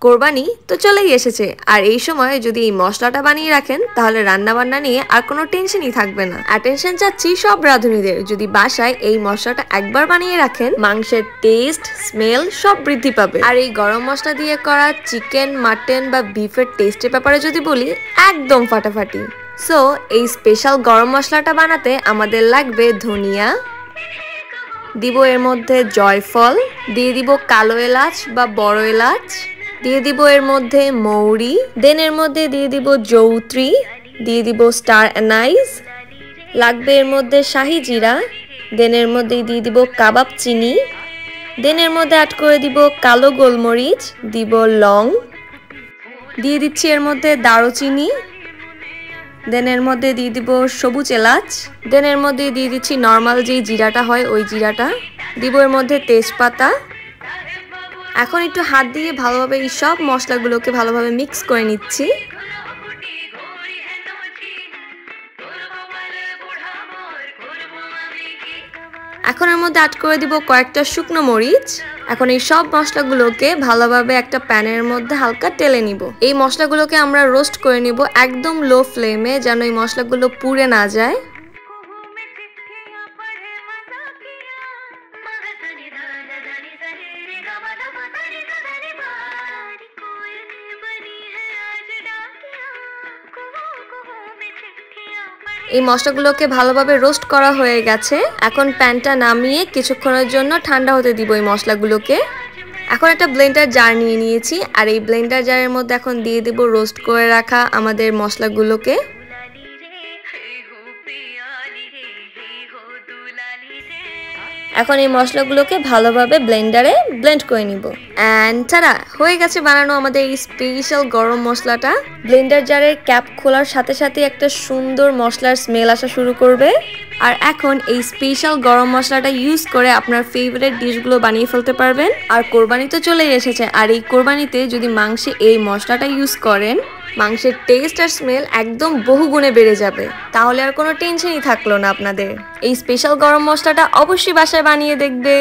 কোরবানি তো চলেই এসেছে, আর এই সময় যদি এই মশলাটা বানিয়ে রাখেন তাহলে রান্না বান্না নিয়ে আর কোনো টেনশনই থাকবে না। অ্যাটেনশন চাচ্ছি সব রাঁধুনিদের, যদি বাসায় এই মশলাটা একবার বানিয়ে রাখেন মাংসের টেস্ট স্মেল সব বৃদ্ধি পাবে। আর এই গরম মশলা দিয়ে করা চিকেন, মাটন বা বিফের টেস্টের ব্যাপারে যদি বলি, একদম ফাটাফাটি। সো এই স্পেশাল গরম মশলাটা বানাতে আমাদের লাগবে ধনিয়া, দিব এর মধ্যে জয়ফল, দিয়ে দিব কালো এলাচ বা বড় এলাচ, দিয়ে দিব এর মধ্যে মৌরি, দেন এর মধ্যে দিয়ে দিব জৌত্রী, দিয়ে দিব স্টার অ্যানাইজ, লাগবে এর মধ্যে শাহি জিরা, দেন এর মধ্যে দিয়ে দিব কাবাব চিনি, দেন এর মধ্যে অ্যাড করে দিব কালো গোলমরিচ, দিব লং, দিয়ে দিচ্ছি এর মধ্যে দারুচিনি, দেন এর মধ্যে দিয়ে দিব সবুজ এলাচ, দেন এর মধ্যে দিয়ে দিচ্ছি নর্মাল যে জিরাটা হয় ওই জিরাটা, দিব এর মধ্যে তেজপাতা। এখন একটু হাত দিয়ে ভালোভাবে এই সব মশলাগুলোকে ভালোভাবে মিক্স করে নিচ্ছি। এখন এর মধ্যে অ্যাড করে দিব কয়েকটা শুকনো মরিচ। এখন এই সব মশলাগুলোকে ভালোভাবে একটা প্যানের মধ্যে হালকা টেলে নিব। এই মশলাগুলোকে আমরা রোস্ট করে নিব একদম লো ফ্লেমে, যেন এই মশলাগুলো পুড়ে না যায়। এই মশলাগুলোকে ভালোভাবে রোস্ট করা হয়ে গেছে। এখন প্যানটা নামিয়ে কিছুক্ষণের জন্য ঠান্ডা হতে দিব এই মশলাগুলোকে। এখন একটা ব্লেন্ডার জার নিয়ে নিয়েছি, আর এই ব্লেন্ডার জারের মধ্যে এখন দিয়ে দেব রোস্ট করে রাখা আমাদের মশলাগুলোকে। এখন এই মশলাগুলোকে ভালোভাবে ব্লেন্ডারে ব্লেন্ড করে নিব। এন্ড টাটা, হয়ে গেছে বানানো আমাদের এই স্পেশাল গরম মশলাটা। ব্লেন্ডার জারের ক্যাপ খোলার সাথে সাথে একটা সুন্দর মশলার স্মেল আসা শুরু করবে। আর এখন এই স্পেশাল গরম মশলাটা ইউজ করে আপনার ফেভারিট ডিশগুলো বানিয়ে ফেলতে পারবেন। আর কোরবানি তো চলেই এসেছে, আর এই কোরবানিতে যদি মাংসে এই মশলাটা ইউজ করেন, মাংসের টেস্ট আর স্মেল একদম বহুগুণে বেড়ে যাবে। তাহলে আর কোনো টেনশনই থাকলো না আপনাদের। এই স্পেশাল গরম মশলাটা অবশ্যই বাসায় বানিয়ে দেখবে।